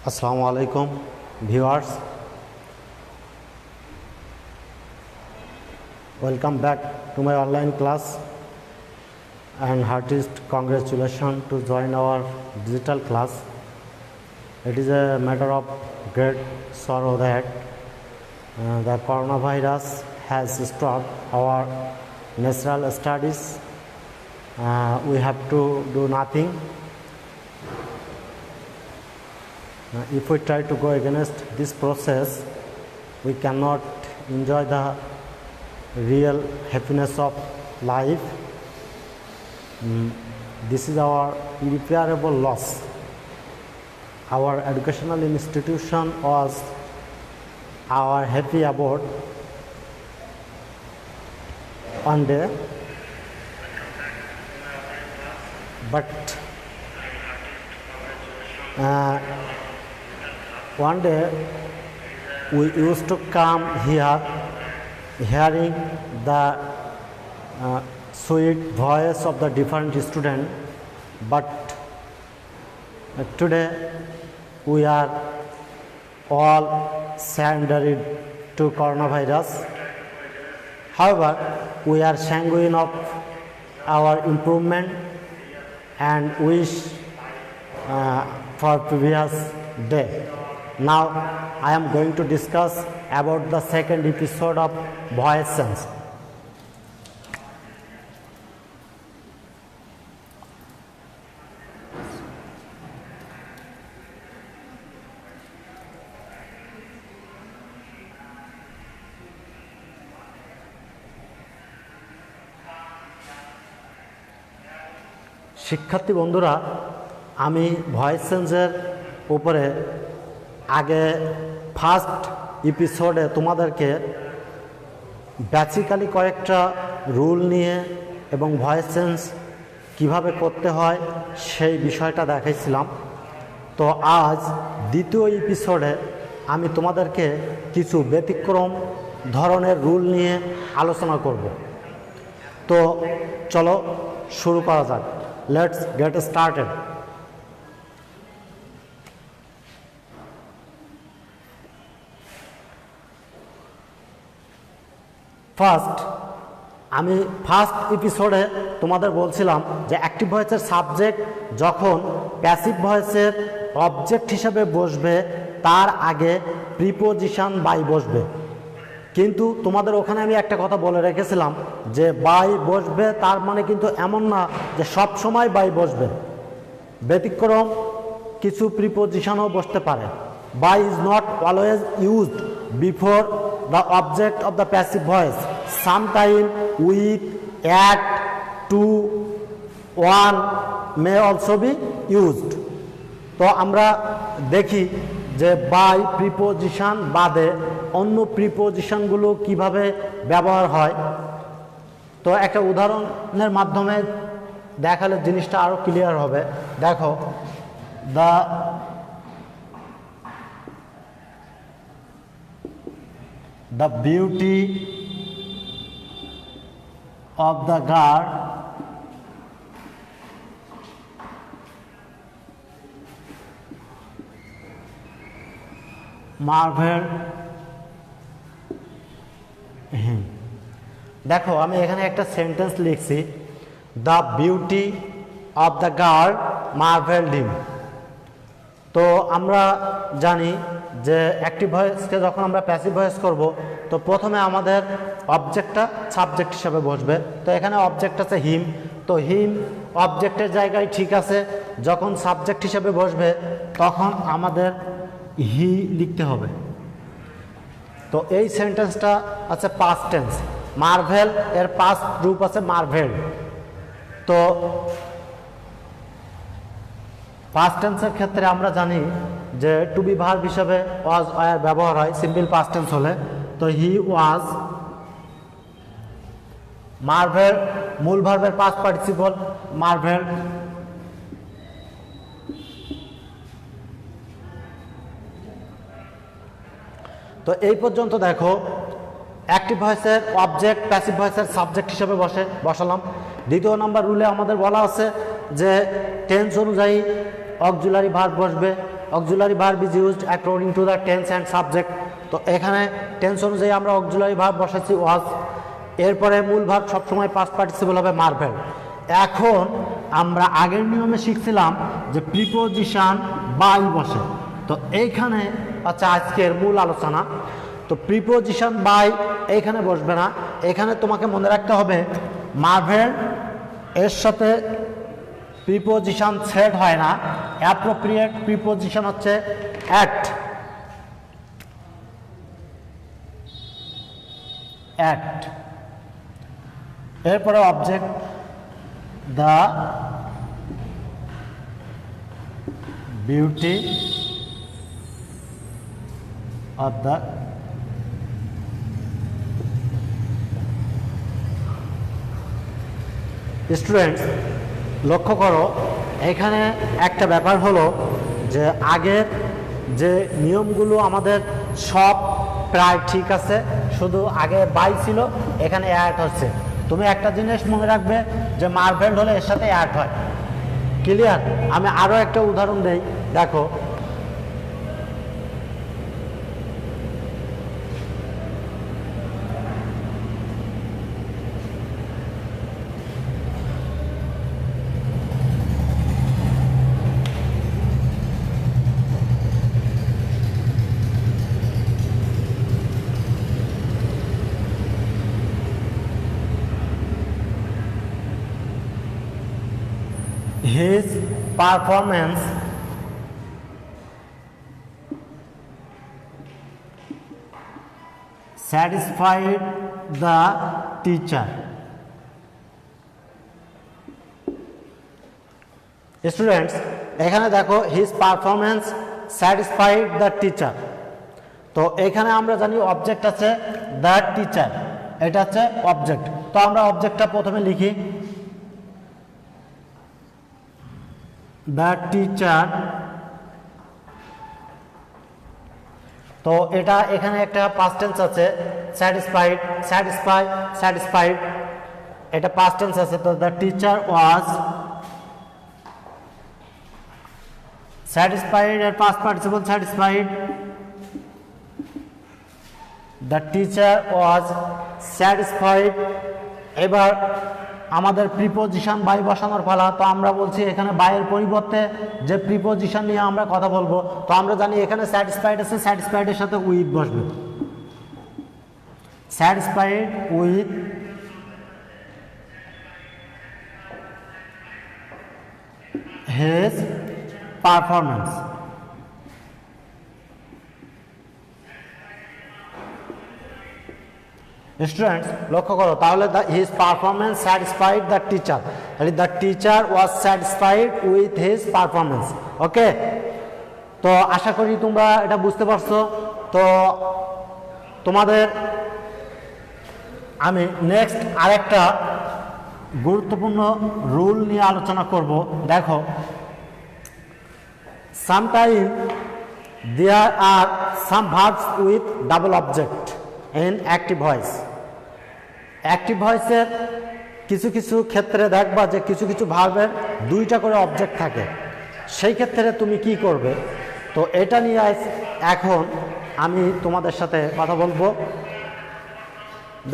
Assalamu alaikum viewers, welcome back to my online class and heartiest congratulations to join our digital class. It is a matter of great sorrow that the coronavirus has stopped our natural studies. We have to do nothing. If we try to go against this process, we cannot enjoy the real happiness of life. This is our irreparable loss. Our educational institution was our happy abode. One day, but one day we used to come here hearing the sweet voice of the different students, but today we are all surrendered to coronavirus. However, we are sanguine of our improvement and wish for previous day. Now I am going to discuss about the second episode of voice sense. শিক্ষার্থী বন্ধুরা, আমি voice সেন্সের উপরে আগে first এপিসোডে তোমাদেরকে basically কয়েকটা rule নিয়ে এবং ভয়েস চেঞ্জ কীভাবে করতে হয় সেই বিষয়টা দেখাইছিলাম। তো আজ দ্বিতীয় এপিসোডে আমি তোমাদেরকে কিছু ব্যতিক্রম ধরনের রুল নিয়ে আলোচনা করব। তো চলো শুরু করা যাক। Let's get started. আমি ফার্স্ট এপিসোডে তোমাদের বলছিলাম যে অ্যাক্টিভ ভয়েসের সাবজেক্ট যখন প্যাসিভ ভয়েসের অবজেক্ট হিসেবে বসবে তার আগে প্রিপোজিশন বাই বসবে। কিন্তু তোমাদের ওখানে আমি একটা কথা বলে রেখেছিলাম যে বাই বসবে, তার মানে কিন্তু এমন না যে সব সময় বাই বসবে, ব্যতিক্রম কিছু প্রিপোজিশনও বসতে পারে। By is not always used before the object of the passive voice. Sometime with, at, to, on may also be used. তো আমরা দেখি যে বাই প্রিপোজিশন বাদে অন্য প্রিপোজিশনগুলো কিভাবে ব্যবহার হয়। তো একটা উদাহরণের মাধ্যমে দেখালে জিনিসটা আরও ক্লিয়ার হবে। দেখো, the beauty of the girl marveled him. দেখো, আমি এখানে একটা সেন্টেন্স লিখছি, the beauty of the girl marveled him. তো আমরা জানি যে অ্যাক্টিভ ভয়েসকে যখন আমরা প্যাসিভ ভয়েস করব তো প্রথমে আমাদের অবজেক্টটা সাবজেক্ট হিসাবে বসবে। তো এখানে অবজেক্ট আছে হিম, তো হিম অবজেক্টের জায়গায় ঠিক আছে। যখন সাবজেক্ট হিসাবে বসবে তখন আমাদের হি লিখতে হবে। তো এই সেন্টেন্সটা আছে পাস্ট টেন্স। মার্ভেল এর পাস্ট রূপ আছে মার্ভেল। তো পাস্ট টেন্সের ক্ষেত্রে আমরা জানি যে টু বি ভার্ব হিসাবে ওয়াজ ওয়ার ব্যবহার হয় সিম্পল পাস্ট টেন্স হলে। তো হি ওয়াজ মার্ভেল, মূল ভার্বের পাস্ট পার্টিসিপল মার্ভেল। তো এই পর্যন্ত দেখো অ্যাক্টিভ ভয়েসের অবজেক্ট প্যাসিভ ভয়েসের সাবজেক্ট হিসেবে বসালাম। দ্বিতীয় নম্বর রুলে আমাদের বলা আছে যে টেন্স অনুযায়ী অক্সিলারি ভার্ব বসবে, auxiliary verb is used according to the tense and subject. তো এখানে টেন্স অনুযায়ী আমরা অক্সিলারি ভার্ব বসাচ্ছি ওয়াজ। এরপরে মূল ভার্ব সবসময় পাস্ট পার্টিসিপল হবে মার্ভেল। এখন আমরা আগের নিয়মে শিখছিলাম যে প্রিপোজিশন বাই বসে, তো এইখানে আচ্ছা আজকের মূল আলোচনা। তো প্রিপোজিশন বাই এইখানে বসবে না, এখানে তোমাকে মনে রাখতে হবে মার্ভেল এর সাথে প্রিপোজিশন সেট হয় না, অ্যাপ্রোপ্রিয়েট প্রিপোজিশন হচ্ছে অ্যাট। অ্যাট এরপরে object the beauty of the students. লক্ষ্য করো এখানে একটা ব্যাপার হলো যে আগের যে নিয়মগুলো আমাদের সব প্রায় ঠিক আছে, শুধু আগে বাই ছিল, এখানে অ্যাড হচ্ছে। তুমি একটা জিনিস মনে রাখবে যে মার্ভেল হলে এর সাথে অ্যাড হয়। ক্লিয়ার? আমি আরও একটা উদাহরণ দেই, দেখো his performance satisfied the teacher. Students এখানে দেখো his performance satisfied the teacher। তো এখানে আমরা জানি অবজেক্ট আছে দ্য টিচার, এটা হচ্ছে অবজেক্ট। তো আমরা অবজেক্টটা প্রথমে লিখি দ্য টিচার। তো এটা এখানে একটা পাস্ট টেন্স আছে স্যাটিসফাইড, স্যাটিসফাই, স্যাটিসফাইড, এটা পাস্ট টেন্স আছে। তো দ্য টিচার ওয়াজ স্যাটিসফাইড, এর past participle satisfied. The teacher was satisfied. এবার আমাদের প্রিপোজিশন বাই বসানোর পালা। তো আমরা বলছি এখানে বাইয়ের পরিবর্তে যে প্রিপোজিশন নিয়ে আমরা কথা বলবো, তো আমরা জানি এখানে স্যাটিসফাইড আছে, স্যাটিসফাইডের সাথে উইথ বসবে। Satisfied with his performance. Students লক্ষ্য করো তাহলে his performance satisfied the teacher, তাহলে the teacher was satisfied with his performance. Okay, তো আশা করি তোমরা এটা বুঝতে পারছো। তো তোমাদের আমি নেক্সট আরেকটা গুরুত্বপূর্ণ রুল নিয়ে আলোচনা করব। দেখো sometime there are some verbs with double object in active voice. Active ভয়েসের কিছু কিছু ক্ষেত্রে দেখবা যে কিছু কিছু ভার্বের দুইটা করে অবজেক্ট থাকে, সেই ক্ষেত্রে তুমি কি করবে। তো এটা নিয়ে এখন আমি তোমাদের সাথে কথা বলবো।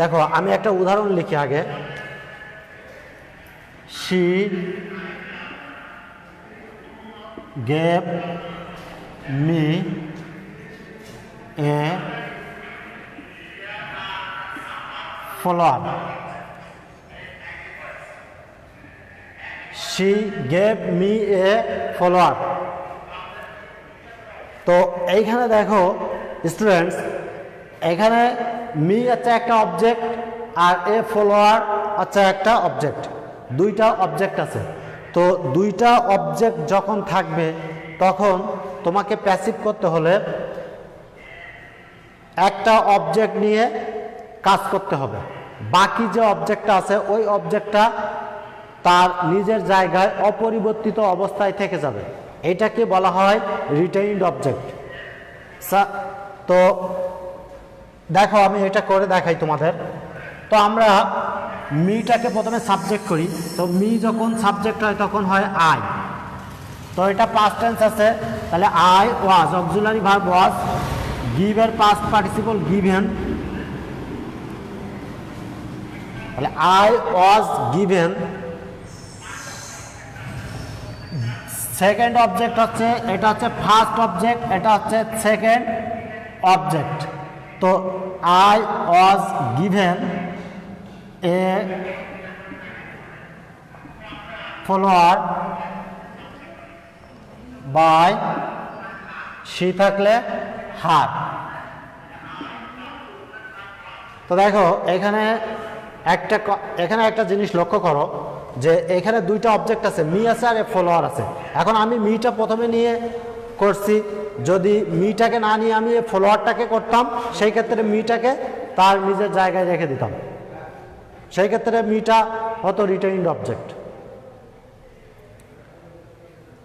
দেখো আমি একটা উদাহরণ লিখি আগে। She gave me a follower. She gave me a follower. তো এইখানে দেখো স্টুডেন্টস, এখানে মি হচ্ছে একটা অবজেক্ট আর এ ফলোয়ার হচ্ছে একটা অবজেক্ট, দুইটা অবজেক্ট আছে। তো দুইটা অবজেক্ট যখন থাকবে তখন তোমাকে প্যাসিভ করতে হলে একটা অবজেক্ট নিয়ে কাজ করতে হবে, বাকি যে অবজেক্টটা আছে ওই অবজেক্টটা তার নিজের জায়গায় অপরিবর্তিত অবস্থায় থেকে যাবে। এটাকে বলা হয় রিটেইনড অবজেক্ট। তো দেখো আমি এটা করে দেখাই তোমাদের। তো আমরা মিটাকে প্রথমে সাবজেক্ট করি। তো মি যখন সাবজেক্ট হয় তখন হয় আই। তো এটা পাস্ট টেন্স আছে, তাহলে I was auxiliary verb was, give এর পাস্ট পার্টিসিপল গিভেন, তাহলে I was given. Second object হচ্ছে, এটা হচ্ছে ফার্স্ট অবজেক্ট, এটা হচ্ছে সেকেন্ড অবজেক্ট। তো I was given a follower by, সে থাকলে হার। তো দেখো এখানে একটা জিনিস লক্ষ্য করো যে এখানে দুইটা অবজেক্ট আছে, মি আছে আর এ ফলোয়ার আছে। এখন আমি মিটা প্রথমে নিয়ে করছি, যদি মিটাকে না নিয়ে আমি এই ফলোয়ারটাকে করতাম, সেই ক্ষেত্রে মিটাকে তার নিজের জায়গায় রেখে দিতাম, সেই ক্ষেত্রে মিটা হতো রিটেইনড অবজেক্ট।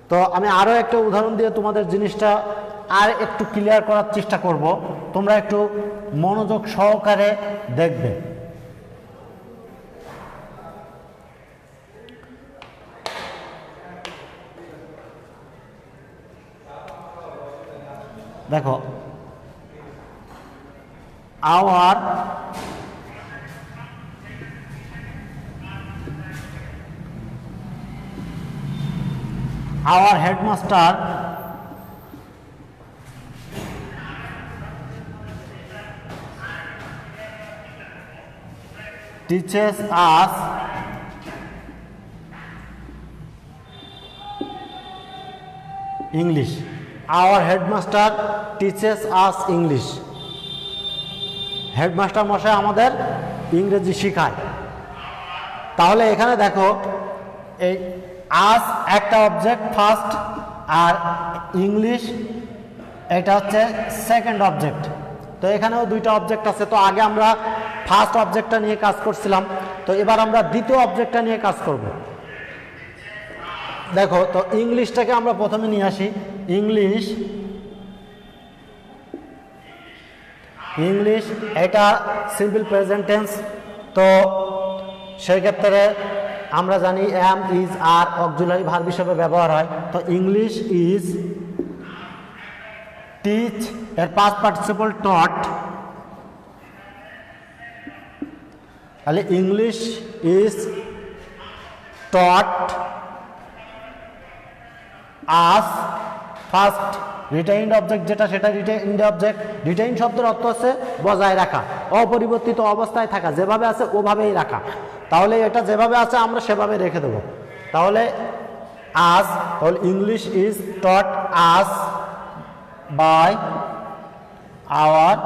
তো আমি আরও একটা উদাহরণ দিয়ে তোমাদের জিনিসটা আর একটু ক্লিয়ার করার চেষ্টা করব, তোমরা একটু মনোযোগ সহকারে দেখবে। দেখো our headmaster teaches us English. Our headmaster teaches us English. Headmaster মশাই আমাদের ইংরেজি শেখায়। তাহলে এখানে দেখো এই আস একটা অবজেক্ট ফার্স্ট, আর ইংলিশ এটা হচ্ছে সেকেন্ড অবজেক্ট। তো এখানেও দুইটা অবজেক্ট আছে। তো আগে আমরা ফার্স্ট অবজেক্টটা নিয়ে কাজ করছিলাম, তো এবার আমরা দ্বিতীয় অবজেক্টটা নিয়ে কাজ করব। দেখো তো ইংলিশটাকে আমরা প্রথমে নিয়ে আসি। ইংলিশ এটা সিম্পল প্রেজেন্ট টেন্স। তো সেই ক্ষেত্রে আমরা জানি am, is, are auxiliary verb হিসেবে ব্যবহার হয়। তো ইংলিশ ইজ, টিচ এর পাস্ট পার্টিসিপল টট, তাহলে English is taught us. First retained object যেটা, সেটা রিটেইনড অবজেক্ট। রিটেইন শব্দের অর্থ হচ্ছে বজায় রাখা, অপরিবর্তিত অবস্থায় থাকা, যেভাবে আছে ওভাবেই রাখা। তাহলে এটা যেভাবে আছে আমরা সেভাবে রেখে দেব। তাহলে আস, তাহলে English is taught us by our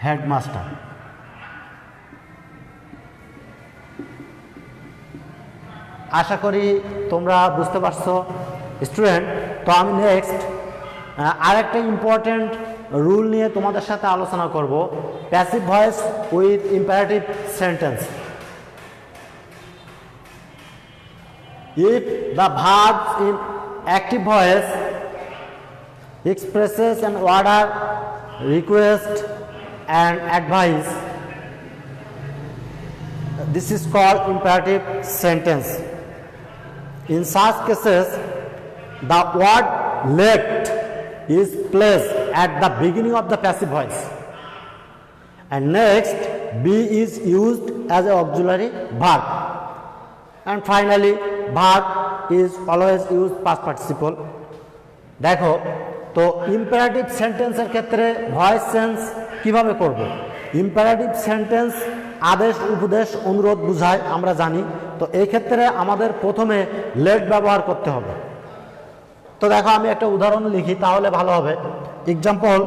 headmaster. আশা করি তোমরা বুঝতে পারছো স্টুডেন্ট। তো আমি নেক্সট আরেকটা ইম্পর্টেন্ট রুল নিয়ে তোমাদের সাথে আলোচনা করব, passive voice with imperative sentence. If the verbs in active voice expresses an order, request and advice, this is called imperative sentence. In such cases, the word let is placed at the beginning of the passive voice, and next be is used as an auxiliary verb, and finally verb is always used past participle. দেখো তো imperative সেন্টেন্সের ক্ষেত্রে voice change কিভাবে করব। Imperative sentence আদেশ, উপদেশ, অনুরোধ বুঝায় আমরা জানি। তো এই ক্ষেত্রে আমাদের প্রথমে লেট ব্যবহার করতে হবে। তো দেখো আমি একটা উদাহরণ লিখি তাহলে ভালো হবে। Example,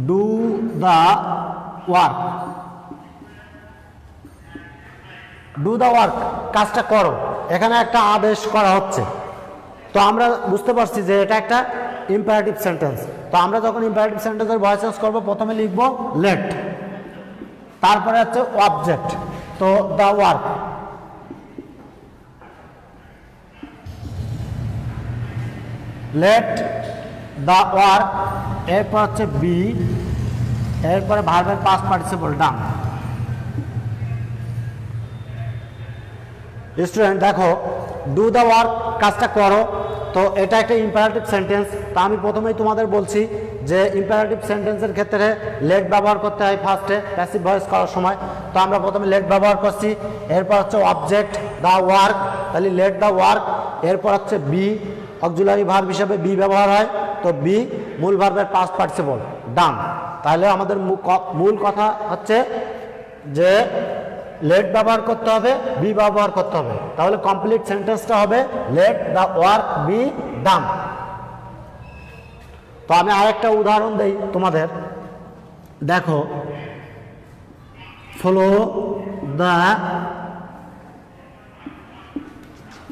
do the work. Do the work, কাজটা করো। এখানে একটা আদেশ করা হচ্ছে। তো আমরা বুঝতে পারছি যে এটা একটা ইম্পারেটিভ সেন্টেন্স। তো আমরা যখন ইম্পারেটিভ সেন্টেন্সের ভয়েস চেঞ্জ করবো, প্রথমে লিখব লেট, তারপরে হচ্ছে অবজেক্ট, তো the work, let the work, এরপর হচ্ছে বি, এরপরে ভার্বের পাস্ট পার্টিসিপল ডান। স্টুডেন্ট দেখো ডু দ্য ওয়ার্ক, কাজটা করো। তো এটা একটা ইম্পারেটিভ সেন্টেন্স। তো আমি প্রথমেই তোমাদের বলছি যে ইম্পারেটিভ সেন্টেন্সের ক্ষেত্রে লেট ব্যবহার করতে হয় ফার্স্টে প্যাসিভ ভয়েস করার সময়। তো আমরা প্রথমে লেট ব্যবহার করছি, এরপর হচ্ছে অবজেক্ট দ্য ওয়ার্ক, তাহলে লেট দ্য ওয়ার্ক, এরপর হচ্ছে বি অক্সিলারি ভার্ব হিসেবে বি ব্যবহার হয়, তো বি মূল ভার্বের পাস্ট পার্টিসিপল ডান। তাহলে আমাদের মূল কথা হচ্ছে যে লেট ব্যবহার করতে হবে, বি ব্যবহার করতে হবে, তাহলে কমপ্লিট সেন্টেন্সটা হবে let the work be done. তো আমি আরেকটা উদাহরণ দেই তোমাদের, দেখো follow the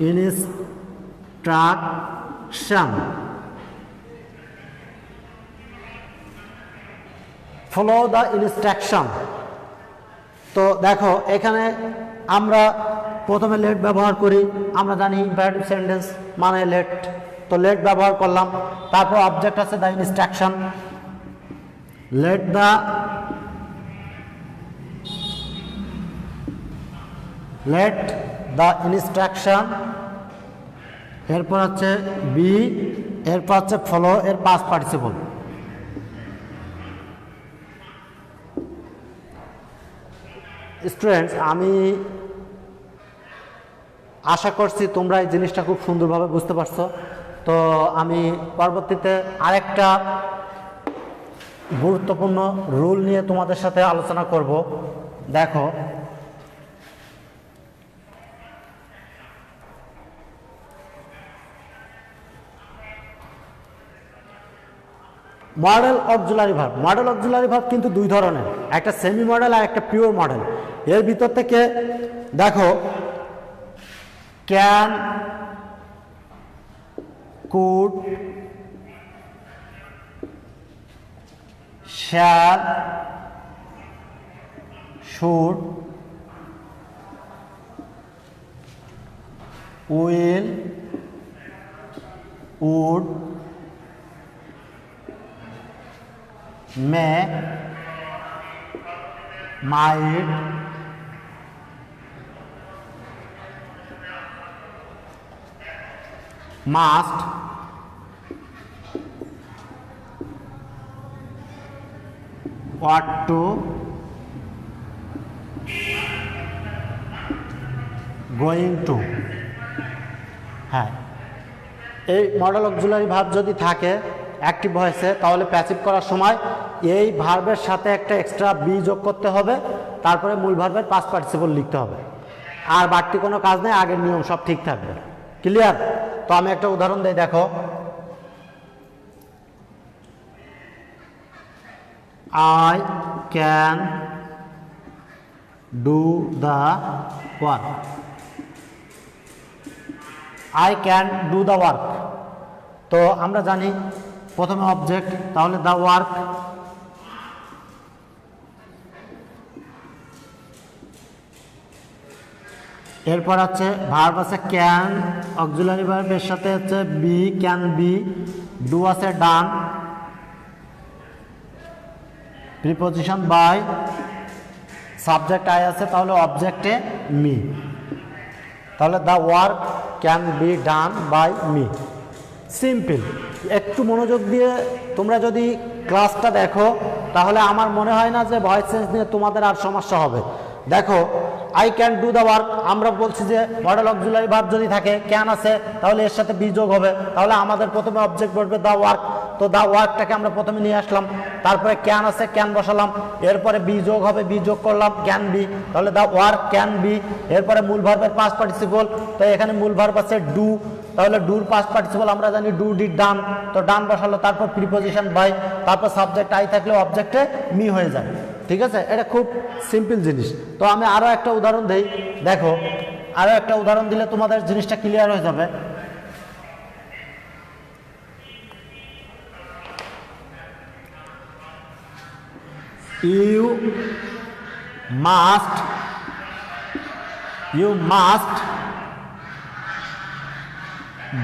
instruction, follow the instruction. তো দেখো এখানে আমরা প্রথমে লেট ব্যবহার করি, আমরা জানি ইম্পারেটিভ সেন্টেন্স মানে লেট, তো লেট ব্যবহার করলাম, তারপর অবজেক্ট আছে the instruction, let the instruction, এরপর হচ্ছে বি, এরপর হচ্ছে ফলো এর পাস্ট পার্টিসিপল। স্টুডেন্টস, আমি আশা করছি তোমরা এই জিনিসটা খুব সুন্দরভাবে বুঝতে পারছো। তো আমি পরবর্তীতে আরেকটা গুরুত্বপূর্ণ রুল নিয়ে তোমাদের সাথে আলোচনা করব। দেখো modal auxiliary verb, modal auxiliary verb কিন্তু দুই ধরনের, একটা সেমি মডেল আর একটা পিওর মডেল। এর ভিতর থেকে দেখো can, could, shall, should, will, would, may, might, must, ought to, going to। হ্যাঁ, এই মডেল অক্সিলারি ভার্ব যদি থাকে অ্যাক্টিভ ভয়েসে, তাহলে প্যাসিভ করার সময় এই ভার্বের সাথে একটা এক্সট্রা বি যোগ করতে হবে, তারপরে মূল ভার্বের পাস্ট পার্টিসিপল লিখতে হবে। আর বাড়তি কোনো কাজ নেই, আগের নিয়ম সব ঠিক থাকবে। ক্লিয়ার? তো আমি একটা উদাহরণ দিই, দেখো I can do the work, I can do the work. তো আমরা জানি প্রথমে অবজেক্ট, তাহলে দ্য ওয়ার্ক, এরপর আছে ভার্ব আছে ক্যান, অক্সিলারি ভার্বের সাথে হচ্ছে বি, ক্যান বি, ডু আছে done, preposition by, subject I আছে, তাহলে অবজেক্টে মি, তাহলে the work can be done by me. Simple. একটু মনোযোগ দিয়ে তোমরা যদি ক্লাসটা দেখো, তাহলে আমার মনে হয় না যে ভয়েস চেঞ্জ নিয়ে তোমাদের আর সমস্যা হবে। দেখো I can do the work, আমরা বলছি যে মডেল অক্সিলারি ভার্ব যদি থাকে, ক্যান আছে, তাহলে এর সাথে বি যোগ হবে, তাহলে আমাদের প্রথমে অবজেক্ট বসবে দ্য ওয়ার্ক। তো দ্য ওয়ার্কটাকে আমরা প্রথমে নিয়ে আসলাম, তারপরে ক্যান আছে, ক্যান বসালাম, এরপরে বি যোগ হবে, বি যোগ করলাম, ক্যান বি, তাহলে দ্য ওয়ার্ক ক্যান বি, এরপরে মূল ভার্বের পাস্ট পার্টিসিপল, তো এখানে মূল ভার্ব আছে ডু, তাহলে ডুর পাস্ট পার্টিসিপল আমরা জানি ডু ডিড ডান, তো ডান বসালো, তারপর প্রিপোজিশন বাই, তারপর সাবজেক্ট আই থাকলে অবজেক্টে মি হয়ে যায়। ঠিক আছে, এটা খুব সিম্পল জিনিস। তো আমি আরও একটা উদাহরণ দেই, দেখো আরও একটা উদাহরণ দিলে তোমাদের জিনিসটা ক্লিয়ার হয়ে যাবে। you must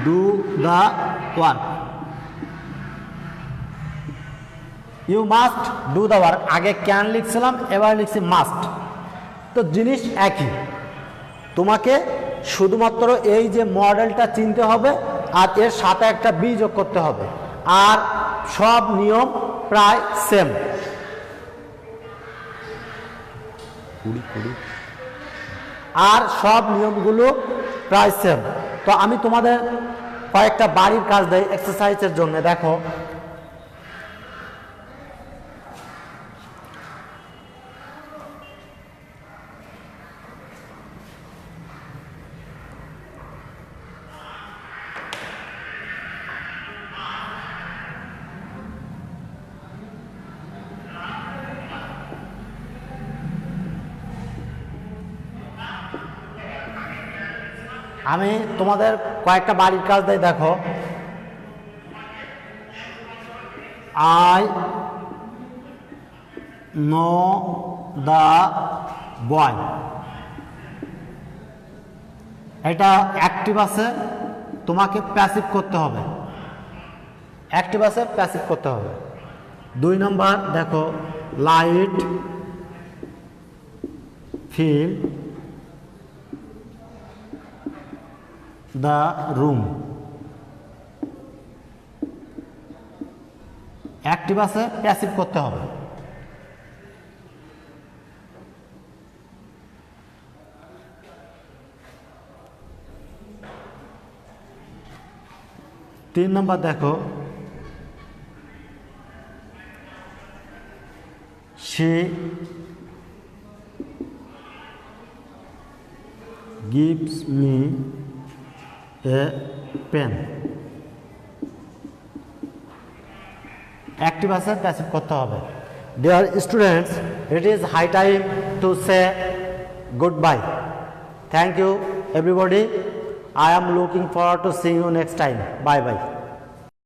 do the work, you must do the work, আগে ক্যান লিখছিলাম, এবার লিখছি মাস্ট। তো জিনিস একই, তোমাকে শুধুমাত্র এই যে মডেলটা চিনতে হবে আর এর সাথে একটা বি যোগ করতে হবে, আর সব নিয়ম প্রায় সেম। আর সব নিয়মগুলো প্রায় সেম। তো আমি তোমাদের কয়েকটা বাড়ির কাজ দেই এক্সারসাইজের জন্য। দেখো, আমি তোমাদের কয়েকটা বাড়ির কাজ দেই। দেখো, আই নো দ্য বয়, এটা অ্যাক্টিভ আছে, তোমাকে প্যাসিভ করতে হবে। অ্যাক্টিভ আছে, প্যাসিভ করতে হবে। 2 নম্বর দেখো, light fill the room, active আছে, প্যাসিভ করতে হবে। 3 নম্বর দেখো, she gives me a pen, active আছে, প্যাসিভ করতে হবে। Dear students, it is high time to say goodbye. Thank you everybody. I am looking forward to seeing you next time. Bye bye.